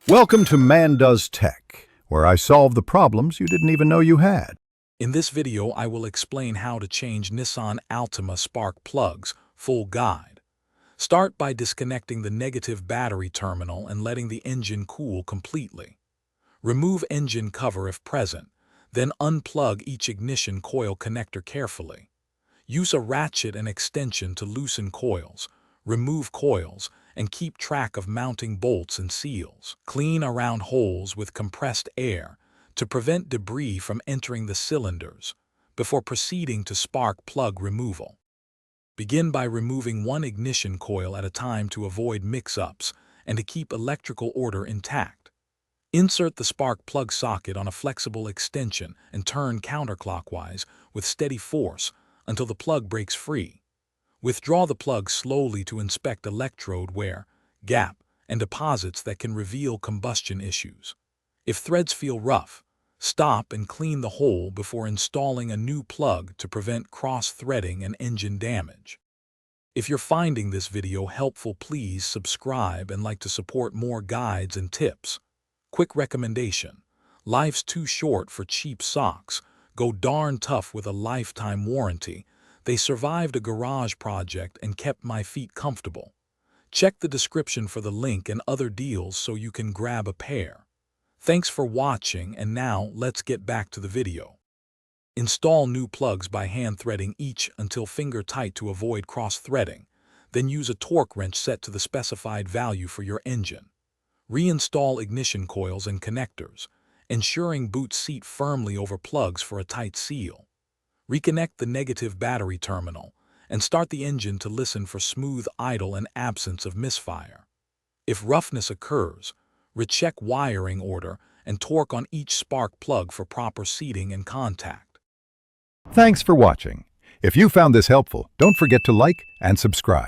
Welcome to Man Does Tech, where I solve the problems you didn't even know you had. In this video, I will explain how to change Nissan Altima spark plugs, full guide. Start by disconnecting the negative battery terminal and letting the engine cool completely. Remove engine cover if present, then unplug each ignition coil connector carefully. Use a ratchet and extension to loosen coils, remove coils, and keep track of mounting bolts and seals. Clean around holes with compressed air to prevent debris from entering the cylinders before proceeding to spark plug removal. Begin by removing one ignition coil at a time to avoid mix-ups and to keep electrical order intact. Insert the spark plug socket on a flexible extension and turn counterclockwise with steady force until the plug breaks free. Withdraw the plug slowly to inspect electrode wear, gap, and deposits that can reveal combustion issues. If threads feel rough, stop and clean the hole before installing a new plug to prevent cross-threading and engine damage. If you're finding this video helpful, please subscribe and like to support more guides and tips. Quick recommendation: life's too short for cheap socks. Go darn tough with a lifetime warranty. They survived a garage project and kept my feet comfortable. Check the description for the link and other deals so you can grab a pair. Thanks for watching, and now let's get back to the video. Install new plugs by hand threading each until finger tight to avoid cross-threading. Then use a torque wrench set to the specified value for your engine. Reinstall ignition coils and connectors, ensuring boot seat firmly over plugs for a tight seal. Reconnect the negative battery terminal and start the engine to listen for smooth idle and absence of misfire. If roughness occurs, recheck wiring order and torque on each spark plug for proper seating and contact. Thanks for watching. If you found this helpful, don't forget to like and subscribe.